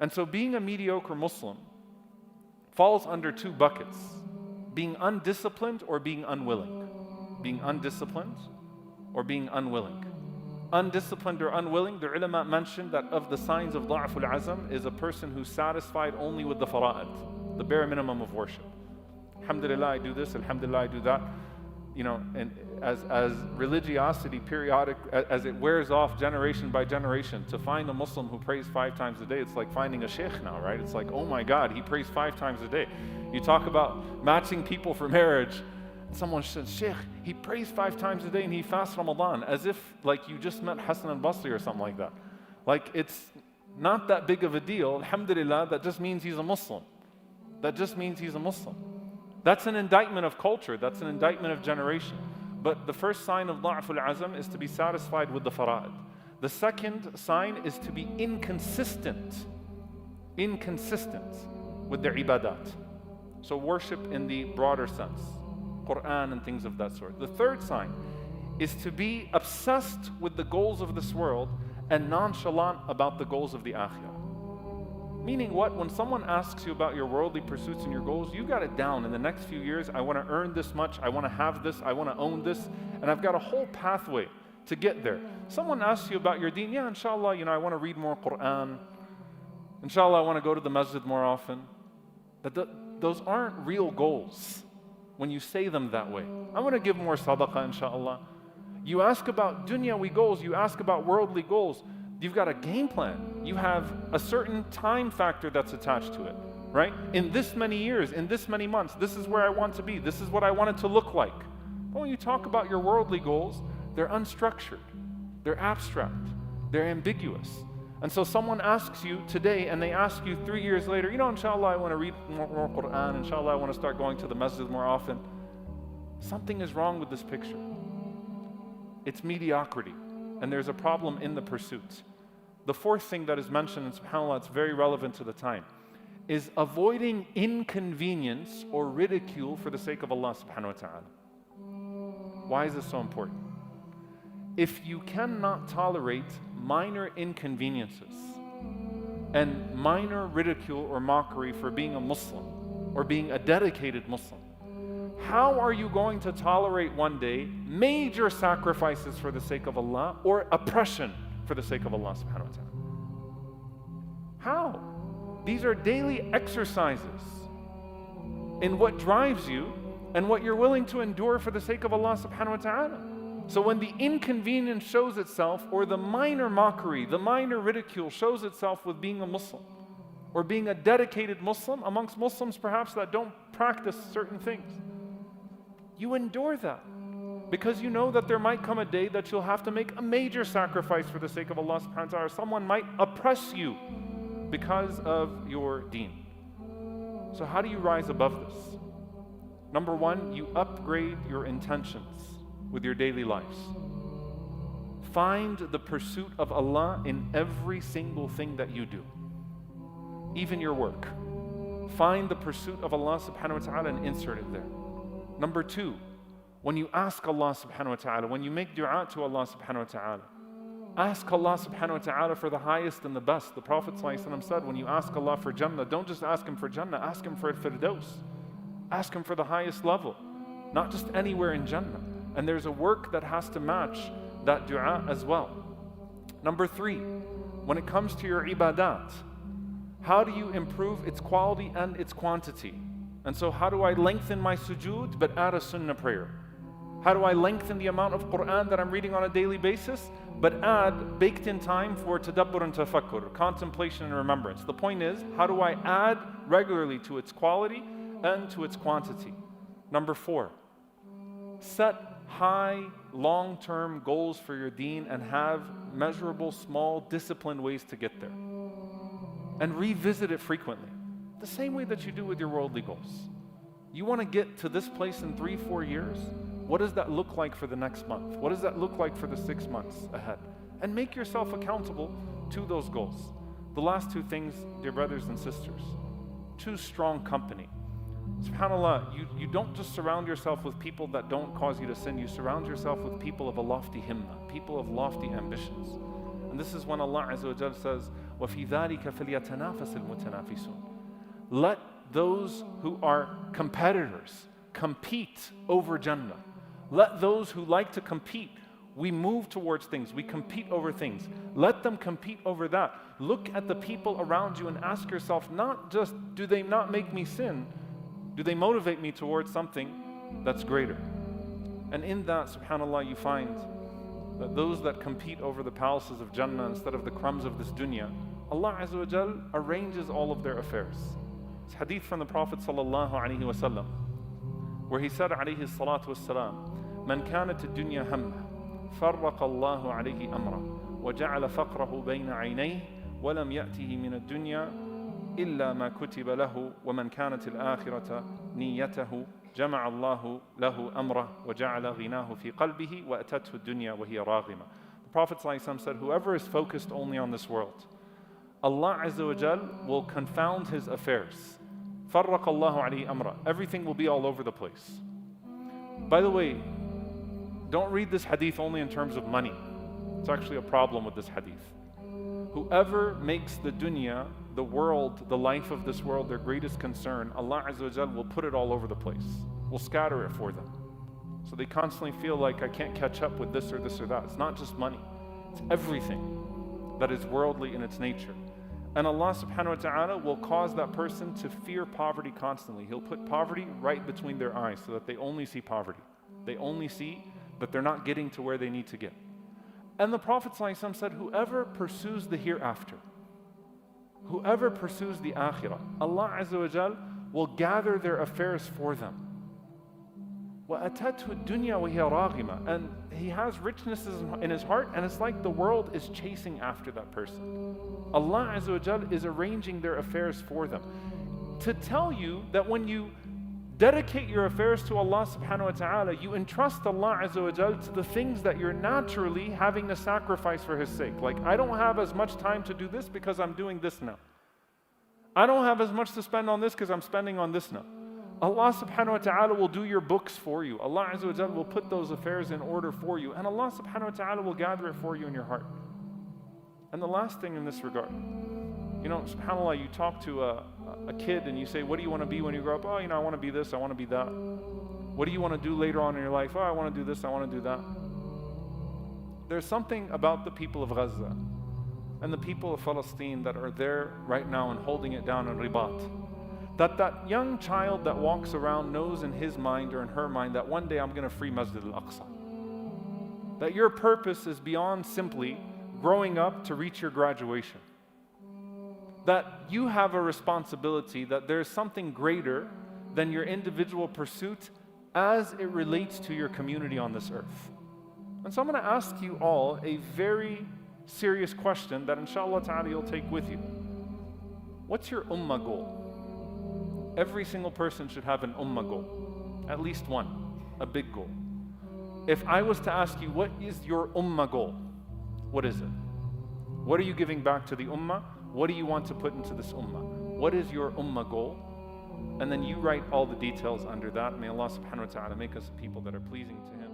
And so being a mediocre Muslim falls under two buckets: being undisciplined or being unwilling. Being undisciplined or being unwilling. Undisciplined or unwilling, the ulama mentioned that of the signs of da'ful azam is a person who's satisfied only with the fara'id, the bare minimum of worship. Alhamdulillah, I do this, alhamdulillah, I do that. You know, and as religiosity periodic, as it wears off generation by generation, to find a Muslim who prays 5 times a day, it's like finding a sheikh now, right? It's like, oh my God, he prays 5 times a day. You talk about matching people for marriage. Someone says, Sheikh, he prays 5 times a day and he fasts Ramadan, as if like you just met Hassan al-Basri or something like that. Like it's not that big of a deal. Alhamdulillah, that just means he's a Muslim. That just means he's a Muslim. That's an indictment of culture. That's an indictment of generation. But the first sign of da'ful azam is to be satisfied with the fara'id. The second sign is to be inconsistent with their ibadat. So worship in the broader sense, Quran and things of that sort. The third sign is to be obsessed with the goals of this world and nonchalant about the goals of the akhirah. Meaning what? When someone asks you about your worldly pursuits and your goals, you got it down. In the next few years, I want to earn this much, I want to have this, I want to own this, and I've got a whole pathway to get there. Someone asks you about your deen, yeah, inshallah, you know, I want to read more Quran. Inshallah, I want to go to the masjid more often. But those aren't real goals when you say them that way. I want to give more sadaqah, inshallah. You ask about dunyawi goals, you ask about worldly goals, you've got a game plan. You have a certain time factor that's attached to it, right? In this many years, in this many months, this is where I want to be. This is what I want it to look like. But when you talk about your worldly goals, they're unstructured, they're abstract, they're ambiguous. And so someone asks you today and they ask you 3 years later, you know, inshallah, I want to read more Quran, inshallah, I want to start going to the masjid more often. Something is wrong with this picture. It's mediocrity, and there's a problem in the pursuit. The fourth thing that is mentioned, and subhanAllah, it's very relevant to the time, is avoiding inconvenience or ridicule for the sake of Allah subhanahu wa ta'ala. Why is this so important? If you cannot tolerate minor inconveniences and minor ridicule or mockery for being a Muslim or being a dedicated Muslim, how are you going to tolerate one day major sacrifices for the sake of Allah or oppression for the sake of Allah subhanahu wa ta'ala? How? These are daily exercises in what drives you and what you're willing to endure for the sake of Allah subhanahu wa ta'ala. So when the inconvenience shows itself, or the minor mockery, the minor ridicule shows itself with being a Muslim or being a dedicated Muslim amongst Muslims perhaps that don't practice certain things, you endure that because you know that there might come a day that you'll have to make a major sacrifice for the sake of Allah subhanahu wa ta'ala. Someone might oppress you because of your deen. So how do you rise above this? Number one, you upgrade your intentions with your daily lives. Find the pursuit of Allah in every single thing that you do, even your work. Find the pursuit of Allah subhanahu wa ta'ala and insert it there. Number two, when you ask Allah subhanahu wa ta'ala, when you make dua to Allah subhanahu wa ta'ala, ask Allah subhanahu wa ta'ala for the highest and the best. The Prophet ﷺ said, when you ask Allah for Jannah, don't just ask Him for Jannah, ask Him for Firdaus. Ask Him for the highest level, not just anywhere in Jannah. And there's a work that has to match that dua as well. Number three, when it comes to your ibadat, how do you improve its quality and its quantity? And so how do I lengthen my sujood but add a sunnah prayer? How do I lengthen the amount of Quran that I'm reading on a daily basis but add baked in time for tadabbur and tafakkur, contemplation and remembrance? The point is, how do I add regularly to its quality and to its quantity? Number four, set high, long-term goals for your deen and have measurable, small, disciplined ways to get there. And revisit it frequently, the same way that you do with your worldly goals. You want to get to this place in 3-4 years? What does that look like for the next month? What does that look like for the 6 months ahead? And make yourself accountable to those goals. The last two things, dear brothers and sisters, choose strong company. SubhanAllah, you don't just surround yourself with people that don't cause you to sin. You surround yourself with people of a lofty himmah, people of lofty ambitions. And this is when Allah Azza wa Jal says, وَفِي ذَلِكَ فَلْيَتَنَافَسِ الْمُتَنَافِسُونَ. Let those who are competitors compete over Jannah. Let those who like to compete, we move towards things, we compete over things. Let them compete over that. Look at the people around you and ask yourself, not just, do they not make me sin? Do they motivate me towards something that's greater? And in that, subhanAllah, you find that those that compete over the palaces of Jannah instead of the crumbs of this dunya, Allah Azza wa Jal arranges all of their affairs. It's hadith from the Prophet sallallahu alaihi wasallam, where he said alayhi salatu wassalam, "Man kanat ad-dunya hamma, farraqa Allahu alayhi amra, wa ja'ala faqrahu bayna 'aynayhi, wa lam ya'tihi min ad-dunya illa ma kutiba lahu, wa man kanat al-akhirata niyyatahu, jama'a Allahu lahu amra, wa ja'ala ghinahu fi qalbihi, wa atathu ad-dunya wa hiya raghima." The Prophet sallallahu alaihi wasallam said, whoever is focused only on this world, Allah Azza wa Jal will confound his affairs. Farraqa Allahu alayhi amra. Everything will be all over the place. By the way, don't read this hadith only in terms of money. It's actually a problem with this hadith. Whoever makes the dunya, the world, the life of this world, their greatest concern, Allah Azza wa Jal will put it all over the place. Will scatter it for them. So they constantly feel like, I can't catch up with this or this or that. It's not just money. It's everything that is worldly in its nature. And Allah subhanahu wa ta'ala will cause that person to fear poverty constantly. He'll put poverty right between their eyes so that they only see poverty. They only see that they're not getting to where they need to get. And the Prophet ﷺ said, whoever pursues the hereafter, whoever pursues the akhirah, Allah Azza wa Jal will gather their affairs for them. وَأَتَتْهُ الدُّنْيَا وَهِيَ رَاغِمَةٌ. And he has richnesses in his heart, and it's like the world is chasing after that person. Allah Azza wa Jal is arranging their affairs for them. To tell you that when you dedicate your affairs to Allah subhanahu wa ta'ala, you entrust Allah Azza wa Jal to the things that you're naturally having to sacrifice for His sake. Like, I don't have as much time to do this because I'm doing this now. I don't have as much to spend on this because I'm spending on this now. Allah subhanahu wa ta'ala will do your books for you. Allah Azza wa Jal will put those affairs in order for you. And Allah subhanahu wa ta'ala will gather it for you in your heart. And the last thing in this regard, you know, subhanAllah, you talk to a kid and you say, what do you want to be when you grow up? Oh, you know, I want to be this, I want to be that. What do you want to do later on in your life? Oh, I want to do this, I want to do that. There's something about the people of Gaza and the people of Palestine that are there right now and holding it down in Ribat. That young child that walks around knows in his mind or in her mind that one day I'm going to free Masjid al-Aqsa. That your purpose is beyond simply growing up to reach your graduation. That you have a responsibility, that there's something greater than your individual pursuit as it relates to your community on this earth. And so I'm going to ask you all a very serious question that inshallah ta'ala you'll take with you. What's your ummah goal? Every single person should have an ummah goal. At least one, a big goal. If I was to ask you, what is your ummah goal? What is it? What are you giving back to the ummah? What do you want to put into this ummah? What is your ummah goal? And then you write all the details under that. May Allah subhanahu wa ta'ala make us people that are pleasing to Him.